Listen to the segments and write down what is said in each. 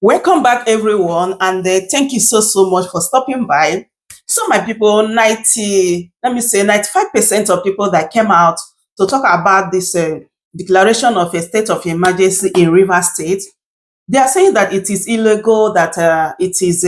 Welcome back, everyone, and thank you so much for stopping by. So, my people, 95% of people that came out to talk about this declaration of a state of emergency in Rivers State, they are saying that it is illegal, that it is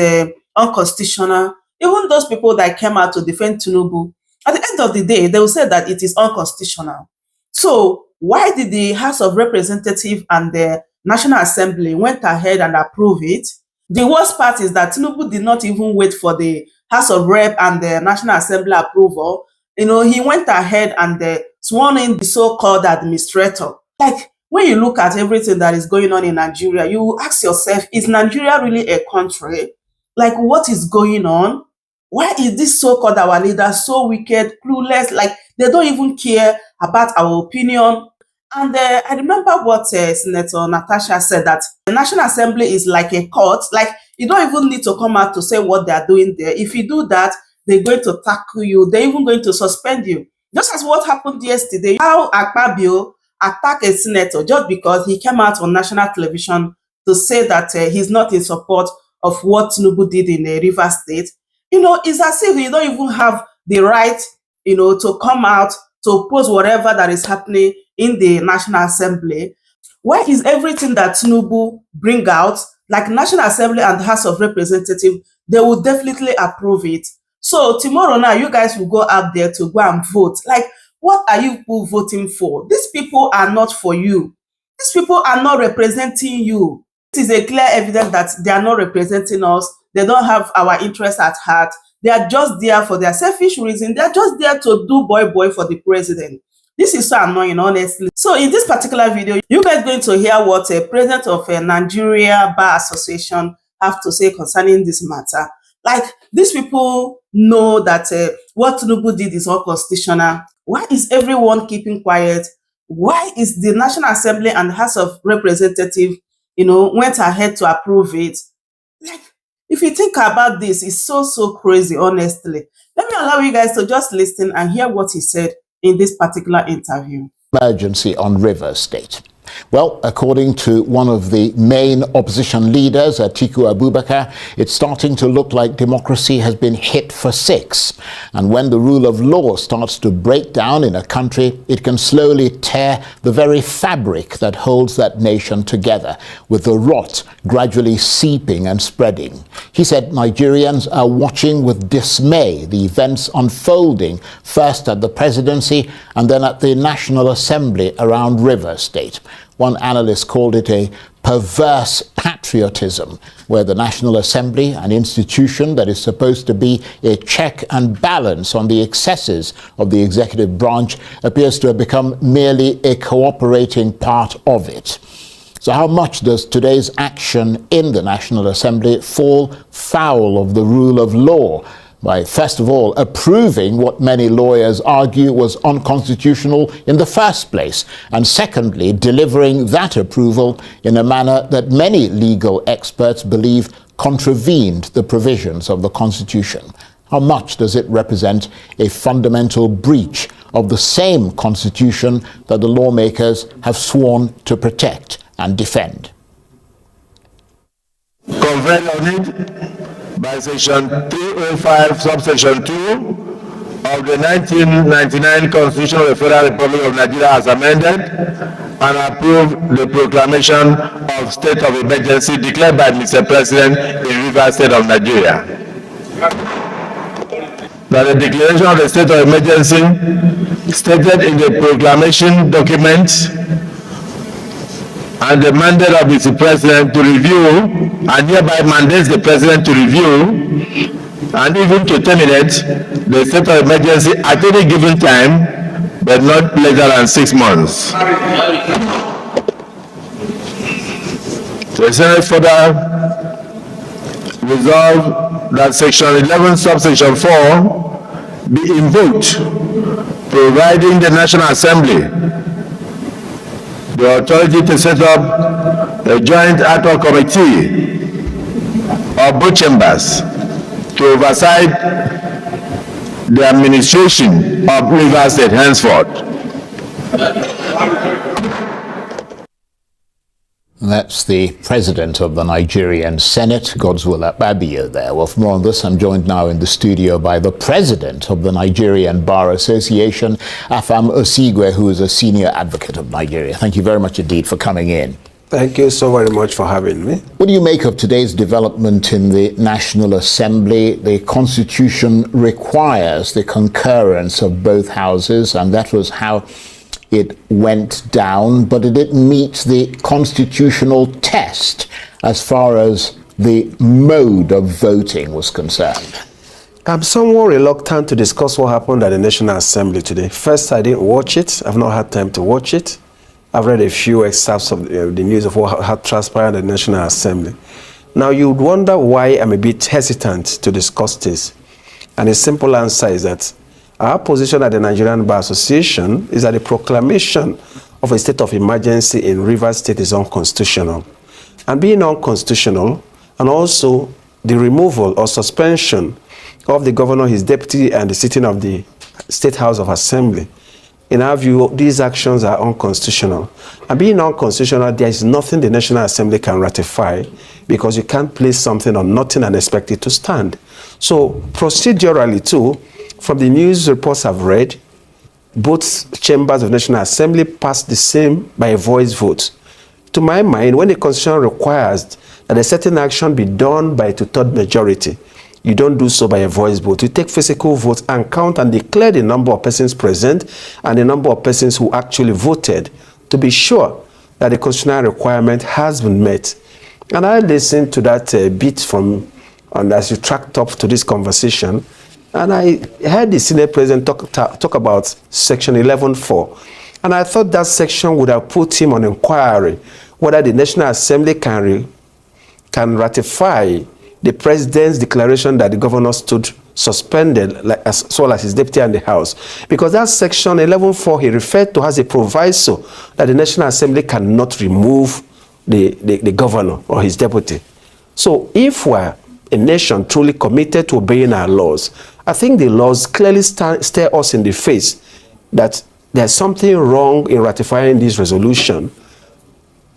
unconstitutional. Even those people that came out to defend Tinubu, at the end of the day, they will say that it is unconstitutional. So why did the House of Representatives and the National Assembly went ahead and approved it? The worst part is that Tinubu did not even wait for the House of Rep and the National Assembly approval. He went ahead and sworn in the so-called administrator. Like, when you look at everything that is going on in Nigeria, you ask yourself, is Nigeria really a country? Like, what is going on? Why is this so-called our leaders so wicked, clueless? Like, they don't even care about our opinion. And I remember what Senator Natasha said, that the National Assembly is like a court. Like, you don't even need to come out to say what they are doing there. If you do that, they're going to tackle you. They're even going to suspend you. Just as what happened yesterday, how Akpabio attacked a senator just because he came out on national television to say that he's not in support of what Tinubu did in Rivers State. It's as if you don't even have the right, to come out to oppose whatever that is happening in the National Assembly. Why is everything that Tinubu bring out, like National Assembly and House of Representatives, they will definitely approve it? So tomorrow now, you guys will go out there to go and vote. Like, what are you people voting for? These people are not for you. These people are not representing you. It is a clear evidence that they are not representing us. They don't have our interests at heart. They are just there for their selfish reason. They are just there to do boy for the president. This is so annoying, honestly. So in this particular video, you guys going to hear what a president of a Nigeria Bar Association have to say concerning this matter. Like, these people know that what Tinubu did is unconstitutional. Why is everyone keeping quiet? Why is the National Assembly and House of Representatives, went ahead to approve it? Like, if you think about this, it's so crazy, honestly. Let me allow you guys to just listen and hear what he said in this particular interview. Emergency on Rivers State. Well, according to one of the main opposition leaders, Atiku Abubakar, it's starting to look like democracy has been hit for six. And when the rule of law starts to break down in a country, it can slowly tear the very fabric that holds that nation together, with the rot gradually seeping and spreading. He said Nigerians are watching with dismay the events unfolding, first at the presidency and then at the National Assembly around Rivers State. One analyst called it a perverse patriotism, where the National Assembly, an institution that is supposed to be a check and balance on the excesses of the executive branch, appears to have become merely a cooperating part of it. So how much does today's action in the National Assembly fall foul of the rule of law? By, first of all, approving what many lawyers argue was unconstitutional in the first place, and secondly, delivering that approval in a manner that many legal experts believe contravened the provisions of the Constitution. How much does it represent a fundamental breach of the same Constitution that the lawmakers have sworn to protect and defend? Conferred on it by Section 305, subsection 2 of the 1999 Constitution of the Federal Republic of Nigeria as amended, and approved the proclamation of state of emergency declared by Mr. President in Rivers State of Nigeria. That the declaration of the state of emergency stated in the proclamation document and the mandate of Mr. President to review, and hereby mandates the President to review and even to terminate the state of emergency at any given time, but not later than 6 months. The Senate further resolved that Section 11, subsection 4 be invoked, providing the National Assembly the authority to set up a joint ad hoc committee of both chambers to oversight the administration of Rivers State henceforth. That's the president of the Nigerian Senate, Godswill Akpabio there. Well, for more on this, I'm joined now in the studio by the president of the Nigerian Bar Association, Afam Osigwe, who is a senior advocate of Nigeria. Thank you very much indeed for coming in. Thank you so very much for having me. What do you make of today's development in the National Assembly? The Constitution requires the concurrence of both houses, and that was how it went down, but it didn't meet the constitutional test as far as the mode of voting was concerned. I'm somewhat reluctant to discuss what happened at the National Assembly today. First, I didn't watch it. I've not had time to watch it. I've read a few excerpts of the news of what had transpired at the National Assembly. Now, you'd wonder why I'm a bit hesitant to discuss this. And the simple answer is that our position at the Nigerian Bar Association is that the proclamation of a state of emergency in Rivers State is unconstitutional. And being unconstitutional, and also the removal or suspension of the governor, his deputy, and the sitting of the State House of Assembly, in our view, these actions are unconstitutional. And being unconstitutional, there is nothing the National Assembly can ratify, because you can't place something on nothing and expect it to stand. So procedurally too, from the news reports I've read, both chambers of National Assembly passed the same by a voice vote. To my mind, when the Constitution requires that a certain action be done by a two-thirds majority, you don't do so by a voice vote. You take physical votes and count and declare the number of persons present and the number of persons who actually voted to be sure that the constitutional requirement has been met. And I listened to that bit from, and as you tracked up to this conversation, and I heard the Senate President talk about Section 11.4. And I thought that section would have put him on inquiry whether the National Assembly can ratify the President's declaration that the governor stood suspended, as well as his deputy and the House. Because that Section 11.4 he referred to as a proviso that the National Assembly cannot remove the governor or his deputy. So if we're a nation truly committed to obeying our laws, I think the laws clearly stare us in the face that there's something wrong in ratifying this resolution.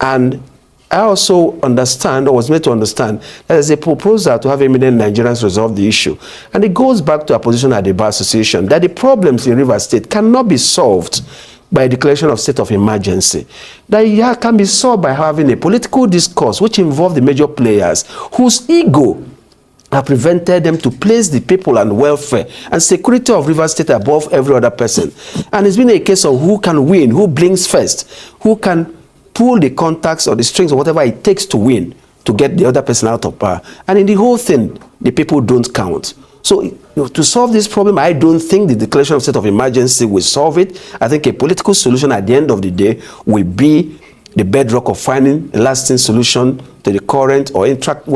And I also understand, or was made to understand, that there's a proposal to have eminent Nigerians resolve the issue. And it goes back to our position at the Bar Association, that the problems in Rivers State cannot be solved by a declaration of state of emergency. That it can be solved by having a political discourse which involves the major players whose ego have prevented them to place the people and welfare and security of Rivers State above every other person. And it's been a case of who can win, who blinks first, who can pull the contacts or the strings or whatever it takes to win, to get the other person out of power. And in the whole thing, the people don't count. So to solve this problem, I don't think the declaration of state of emergency will solve it. I think a political solution at the end of the day will be the bedrock of finding a lasting solution to the current or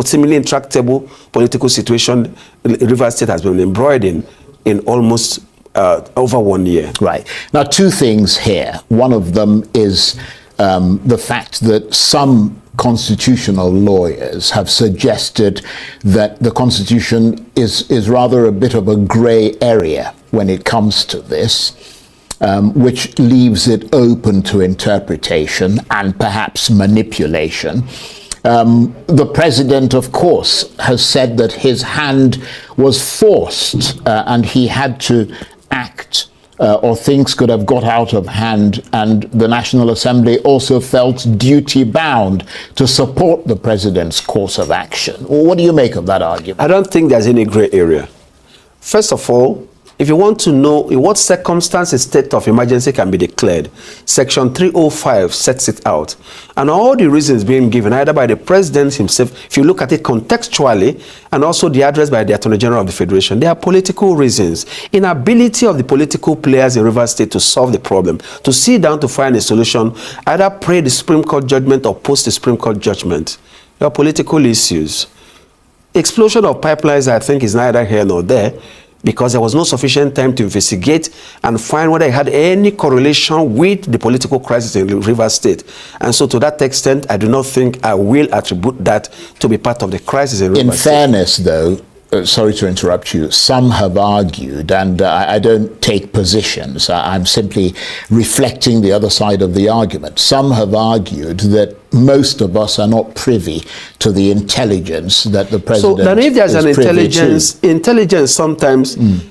seemingly intractable political situation Rivers State has been embroiled in almost over 1 year. Right. Now, two things here. One of them is the fact that some constitutional lawyers have suggested that the Constitution is rather a bit of a grey area when it comes to this. Which leaves it open to interpretation and perhaps manipulation. The president, of course, has said that his hand was forced and he had to act or things could have got out of hand, and the National Assembly also felt duty-bound to support the president's course of action. What do you make of that argument? I don't think there's any grey area. First of all, if you want to know in what circumstances state of emergency can be declared, Section 305 sets it out. And all the reasons being given, either by the president himself, if you look at it contextually, and also the address by the Attorney General of the Federation, there are political reasons. Inability of the political players in Rivers State to solve the problem, to sit down to find a solution, either pray the Supreme Court judgment or post the Supreme Court judgment. There are political issues. Explosion of pipelines, I think, is neither here nor there, because there was no sufficient time to investigate and find whether it had any correlation with the political crisis in Rivers State. And so to that extent, I do not think I will attribute that to be part of the crisis in Rivers State. In fairness, though, sorry to interrupt you, some have argued, and I don't take positions, I'm simply reflecting the other side of the argument. Some have argued that most of us are not privy to the intelligence that the president So then if there's is an privy intelligence sometimes in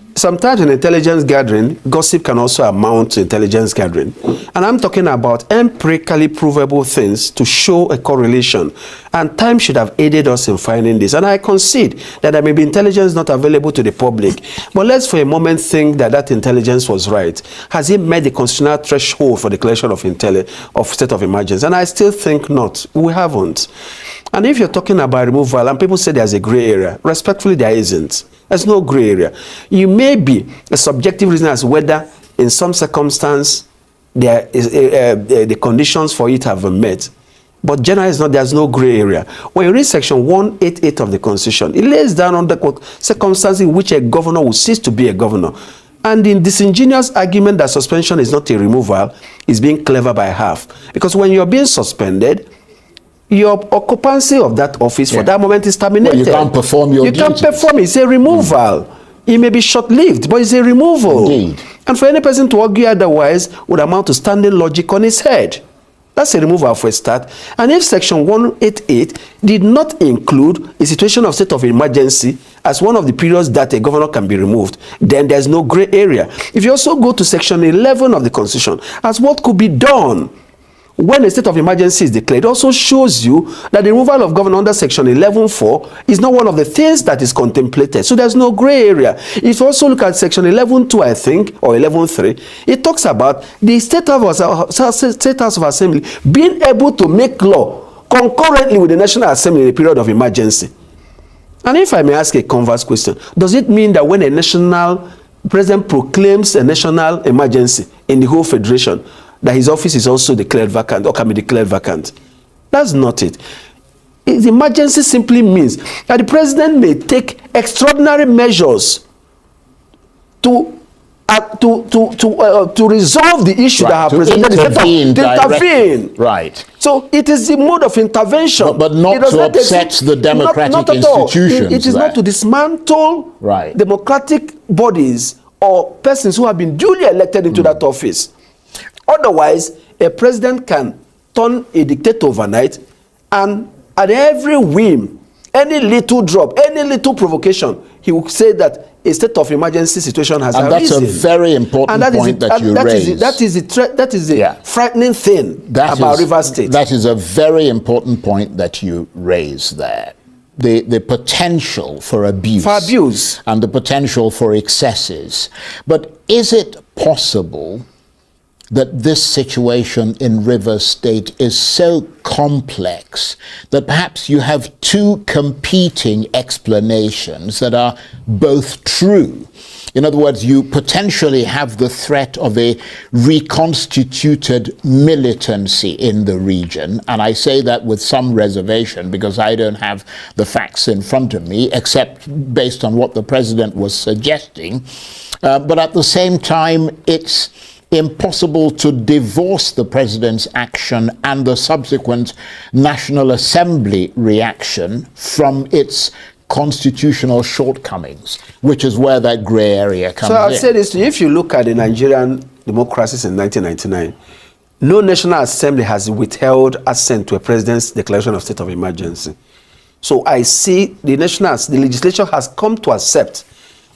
intelligence gathering, gossip can also amount to intelligence gathering. And I'm talking about empirically provable things to show a correlation. And time should have aided us in finding this. And I concede that there may be intelligence not available to the public. But let's for a moment think that that intelligence was right. Has it met the constitutional threshold for declaration of state of emergency? And I still think not. We haven't. And if you're talking about removal, and people say there's a gray area, respectfully, there isn't. There's no gray area. You may be a subjective reason as whether in some circumstance there is the conditions for it have been met. But generally, there's no gray area. When you read section 188 of the Constitution, it lays down on the circumstances in which a governor will cease to be a governor. And the disingenuous argument that suspension is not a removal is being clever by half. Because when you're being suspended, your occupancy of that office for that moment is terminated. Well, you can't perform your duties. You can't perform. It's a removal. It may be short-lived, but it's a removal. Indeed. And for any person to argue otherwise would amount to standing logic on his head. That's a removal for a start. And if section 188 did not include a situation of state of emergency as one of the periods that a governor can be removed, then there's no gray area. If you also go to section 11 of the Constitution as what could be done when a state of emergency is declared, it also shows you that the removal of governor under section 11.4 is not one of the things that is contemplated. So there's no gray area. If you also look at section 11.2, I think, or 11.3, it talks about the State House of Assembly being able to make law concurrently with the National Assembly in a period of emergency. And if I may ask a converse question, does it mean that when a national president proclaims a national emergency in the whole federation, that his office is also declared vacant or can be declared vacant? That's not it. The emergency simply means that the president may take extraordinary measures to resolve the issue that have presented to intervene. Right. So it is the mode of intervention, but not to upset the democratic not institutions. It is not to dismantle democratic bodies or persons who have been duly elected into that office. Otherwise, a president can turn a dictator overnight, and at every whim, any little drop, any little provocation, he will say that a state of emergency situation has arisen. And that's a very important point that you raised. That is the frightening thing about Rivers State. That is a very important point that you raised there. The potential for abuse. And the potential for excesses. But is it possible that this situation in Rivers State is so complex that perhaps you have two competing explanations that are both true? In other words, you potentially have the threat of a reconstituted militancy in the region, and I say that with some reservation because I don't have the facts in front of me, except based on what the president was suggesting. But at the same time, it's impossible to divorce the president's action and the subsequent National Assembly reaction from its constitutional shortcomings, which is where that gray area comes in. So I'll say this to you. If you look at the Nigerian democracies in 1999, no National Assembly has withheld assent to a president's declaration of state of emergency. So I see the legislature has come to accept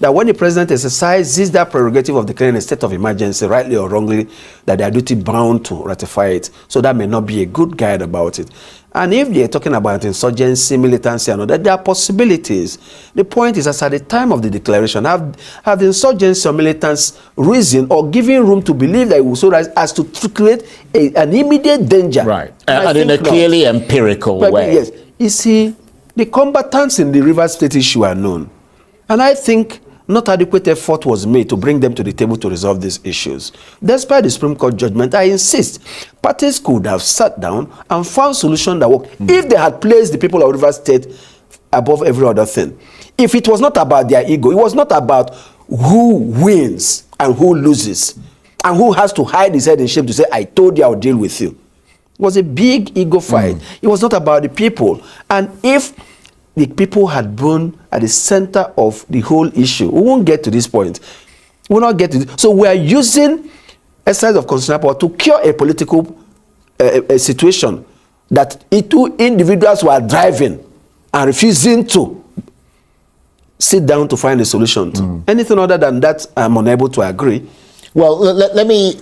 that when the president exercises that prerogative of declaring a state of emergency, rightly or wrongly, that they are duty bound to ratify it. So that may not be a good guide about it. And if they're talking about insurgency, militancy, and all that, there are possibilities. The point is, as at the time of the declaration, have the insurgency or militants risen or given room to believe that it will so rise as to create an immediate danger? Right. And in a clearly empirical way. Yes. You see, the combatants in the Rivers State issue are known. And I think not adequate effort was made to bring them to the table to resolve these issues. Despite the Supreme Court judgment, I insist, parties could have sat down and found solutions that work if they had placed the people of Rivers State above every other thing. If it was not about their ego, it was not about who wins and who loses, and who has to hide his head in shame to say, I told you I'll deal with you. It was a big ego fight. It was not about the people. And if the people had been at the center of the whole issue, we won't get to this point. We will not get to this. So we are using exercise of constitutional power to cure a political a situation that two individuals were driving and refusing to sit down to find a solution to. Anything other than that, I'm unable to agree. Well, let me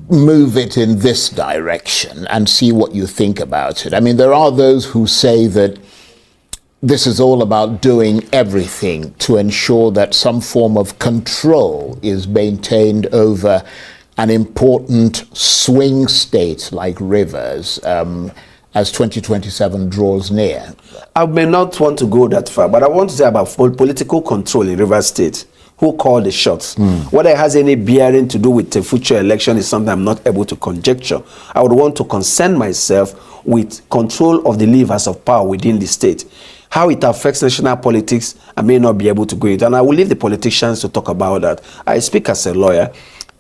move it in this direction and see what you think about it. I mean, there are those who say that this is all about doing everything to ensure that some form of control is maintained over an important swing state like Rivers as 2027 draws near. I may not want to go that far, but I want to say about political control in Rivers State. Who called the shots? Whether it has any bearing to do with the future election is something I'm not able to conjecture. I would want to concern myself with control of the levers of power within the state. How it affects national politics, I may not be able to go into, and I will leave the politicians to talk about that. I speak as a lawyer.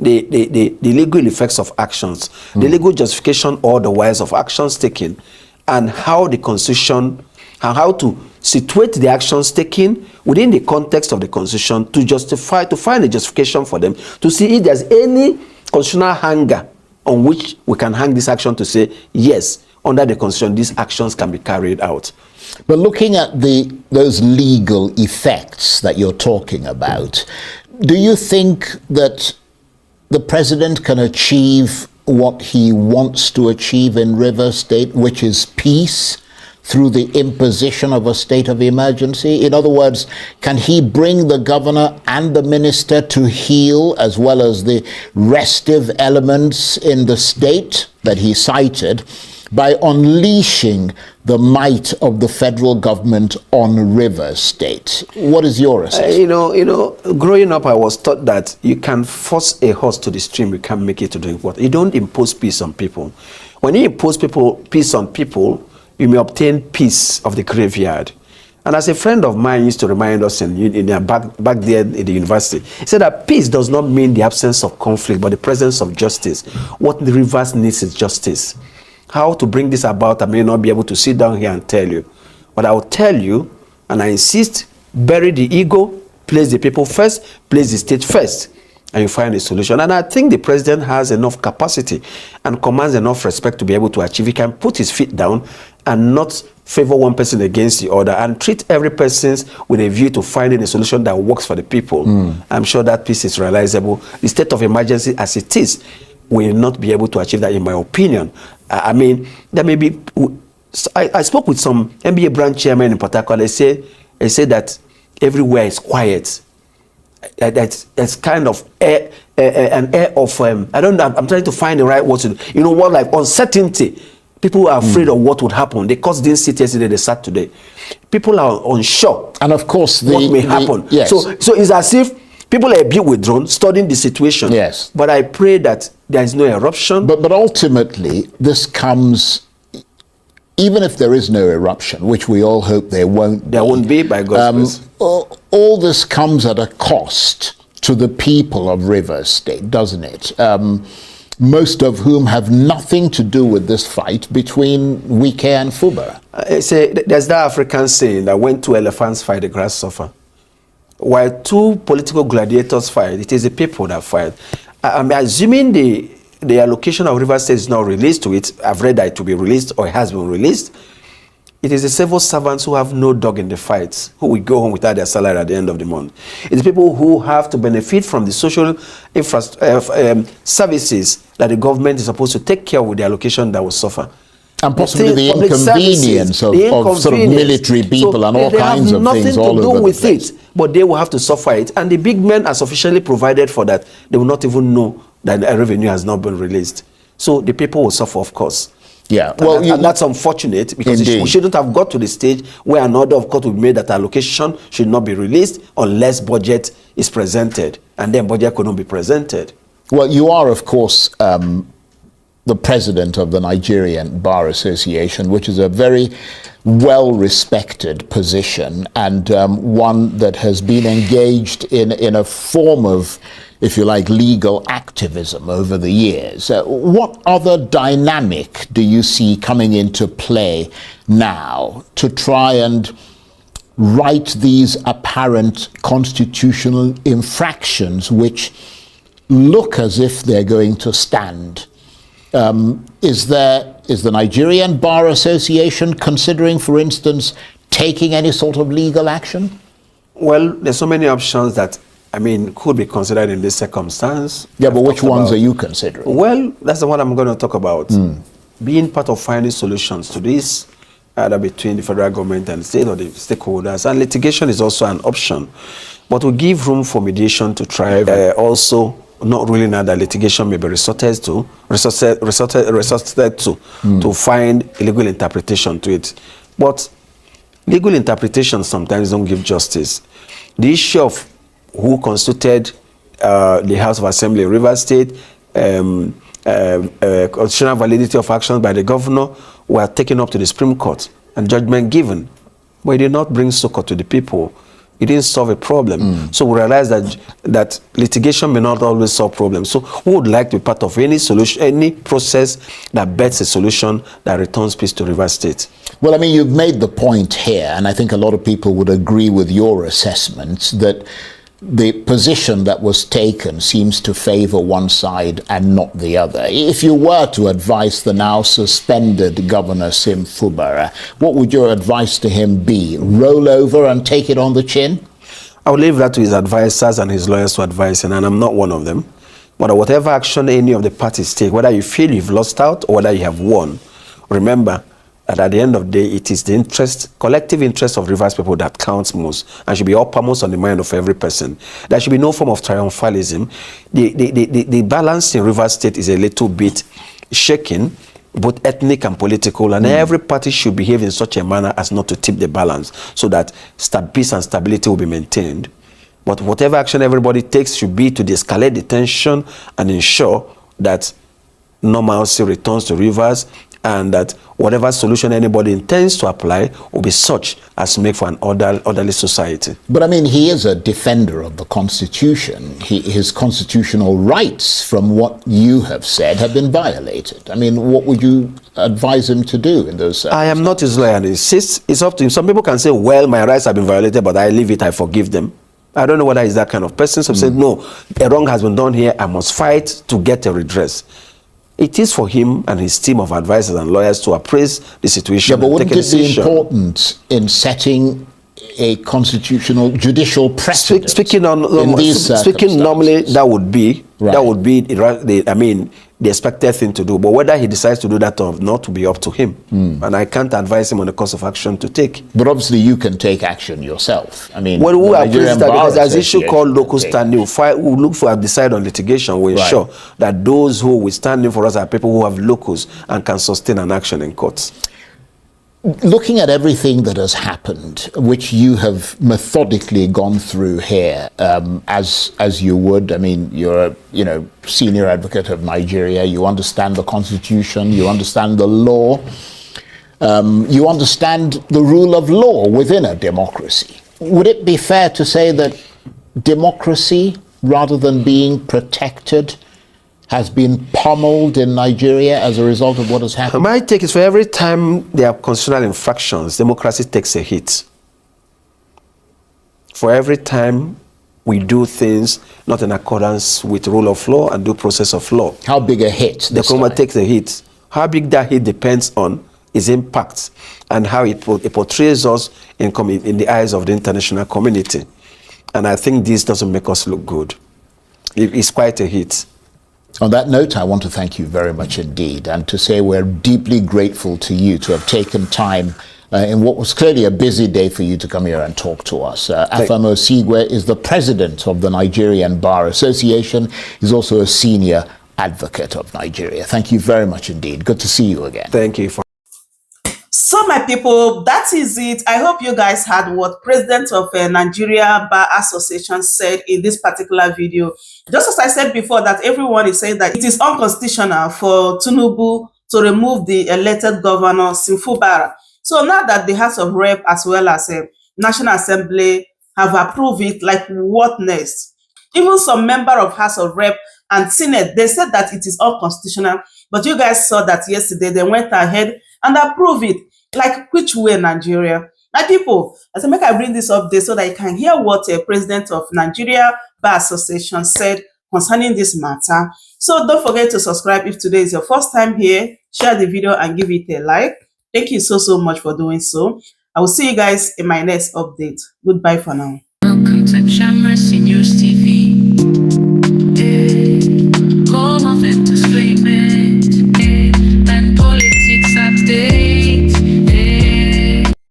The legal effects of actions, the legal justification or the wise of actions taken, and how the Constitution, and how to situate the actions taken within the context of the Constitution to justify, to find a justification for them, to see if there's any constitutional hanger on which we can hang this action to say, yes, under the Constitution, these actions can be carried out. But looking at those legal effects that you're talking about, do you think that the president can achieve what he wants to achieve in Rivers State, which is peace, through the imposition of a state of emergency? In other words, can he bring the governor and the minister to heel, as well as the restive elements in the state that he cited, by unleashing the might of the federal government on Rivers State? What is your assessment? You know, growing up, I was taught that you can force a horse to the stream, you can't make it to drink water. You don't impose peace on people. When you impose peace on people, you may obtain peace of the graveyard. And as a friend of mine used to remind us back there in the university, he said that peace does not mean the absence of conflict, but the presence of justice. What the Rivers needs is justice. How to bring this about, I may not be able to sit down here and tell you. But I will tell you, and I insist, bury the ego, place the people first, place the state first, and you find a solution. And I think the president has enough capacity and commands enough respect to be able to achieve. He can put his feet down and not favor one person against the other and treat every person with a view to finding a solution that works for the people. I'm sure that peace is realizable. The state of emergency as it is will not be able to achieve that, in my opinion. I mean, there may be, I spoke with some NBA branch chairman in Port Harcourt. They say that everywhere is quiet. That's kind of an air of, I don't know, I'm trying to find the right word to, you know what, like uncertainty. People are afraid of what would happen. The courts didn't sit yesterday, they sat today. People are unsure. And of course, what may happen. Yes. So it's as if people are a bit withdrawn, studying the situation. Yes. But I pray that there is no eruption. But ultimately, this comes, even if there is no eruption, which we all hope there won't be. There won't be, by God's grace. All this comes at a cost to the people of Rivers State, doesn't it? Most of whom have nothing to do with this fight between Wike and Fuba. There's that African saying that when two elephants fight, the grass suffer. While two political gladiators fight, it is the people that fight. I'm assuming the allocation of Rivers State is not released to it. I've read that it will be released or it has been released. It is the civil servants who have no dog in the fight, who will go home without their salary at the end of the month. It's people who have to benefit from the social services that the government is supposed to take care of with the allocation that will suffer. And possibly the inconvenience of sort of military people and all kinds of things all over the place. They have nothing to do with it, but they will have to suffer it. And the big men are sufficiently provided for that. They will not even know that the revenue has not been released. So the people will suffer, of course. Yeah, and that's unfortunate, because we shouldn't have got to the stage where an order of court will be made that allocation should not be released unless budget is presented, and then budget could not be presented. Well, you are, of course, the president of the Nigerian Bar Association, which is a very well-respected position and one that has been engaged in a form of if you like, legal activism over the years. What other dynamic do you see coming into play now to try and right these apparent constitutional infractions which look as if they're going to stand? Is the Nigerian Bar Association considering, for instance, taking any sort of legal action? Well, there's so many options that, I mean, could be considered in this circumstance. Yeah, but which ones are you considering? Well, that's the one I'm going to talk about. Being part of finding solutions to this, either between the federal government and state or the stakeholders. And litigation is also an option. But we give room for mediation to thrive. Also, not ruling out that litigation may be resorted to find a legal interpretation to it. But legal interpretations sometimes don't give justice. The issue of who constituted the House of Assembly in Rivers State, constitutional validity of actions by the governor were taken up to the Supreme Court and judgment given. But it did not bring succor to the people. It didn't solve a problem. So we realize that litigation may not always solve problems. So we would like to be part of any solution, any process that bets a solution that returns peace to Rivers State. Well, I mean, you've made the point here, and I think a lot of people would agree with your assessment, that the position that was taken seems to favor one side and not the other. If you were to advise the now suspended Governor Sim Fubara, what would your advice to him be? Roll over and take it on the chin? I will leave that to his advisors and his lawyers to advise him, and I'm not one of them. But whatever action any of the parties take, whether you feel you've lost out or whether you have won, remember that at the end of the day, it is the collective interest of Rivers people that counts most and should be uppermost on the mind of every person. There should be no form of triumphalism. The balance in Rivers State is a little bit shaken, both ethnic and political, and every party should behave in such a manner as not to tip the balance so that peace and stability will be maintained. But whatever action everybody takes should be to de-escalate the tension and ensure that normalcy returns to Rivers, and that whatever solution anybody intends to apply will be such as to make for an orderly society. But I mean, he is a defender of the Constitution. His constitutional rights, from what you have said, have been violated. I mean, what would you advise him to do in those circumstances? I am not his lawyer and insists. It's up to him. Some people can say, well, my rights have been violated, but I leave it, I forgive them. I don't know whether he's that kind of person. Some say, no, a wrong has been done here, I must fight to get a redress. It is for him and his team of advisors and lawyers to appraise the situation. Yeah, but wouldn't it be important in setting a constitutional judicial precedent? Speaking normally, that would be the expected thing to do. But whether he decides to do that or not will be up to him. And I can't advise him on the course of action to take. But obviously, you can take action yourself. I mean, well, we are that because there's an issue called local local standing. We look for and decide on litigation. We ensure that those who will stand in for us are people who have locus and can sustain an action in courts. Looking at everything that has happened, which you have methodically gone through here, as you would, I mean, you're a senior advocate of Nigeria. You understand the Constitution. You understand the law. You understand the rule of law within a democracy. Would it be fair to say that democracy, rather than being protected, has been pummeled in Nigeria as a result of what has happened? My take is for every time there are constitutional infractions, democracy takes a hit. For every time we do things not in accordance with rule of law and due process of law. How big a hit? The government takes a hit. How big that hit depends on its impact and how it portrays us in the eyes of the international community. And I think this doesn't make us look good. It's quite a hit. On that note, I want to thank you very much indeed, and to say we're deeply grateful to you to have taken time in what was clearly a busy day for you to come here and talk to us. Afam Osigwe is the president of the Nigerian Bar Association. He's also a senior advocate of Nigeria. Thank you very much indeed. Good to see you again. Thank you. So my people, that is it. I hope you guys heard what President of Nigeria Bar Association said in this particular video. Just as I said before, that everyone is saying that it is unconstitutional for Tinubu to remove the elected governor Sim Fubara. So now that the House of Rep as well as National Assembly have approved it, like what next? Even some member of House of Rep and Senate, they said that it is unconstitutional. But you guys saw that yesterday. They went ahead and approved it. Like, which way, Nigeria? My people, I said, make I bring this update so that you can hear what a president of Nigeria Bar Association said concerning this matter. So don't forget to subscribe if today is your first time here. Share the video and give it a like. Thank you so much for doing so. I will see you guys in my next update. Goodbye for now. Welcome to Chamress News TV.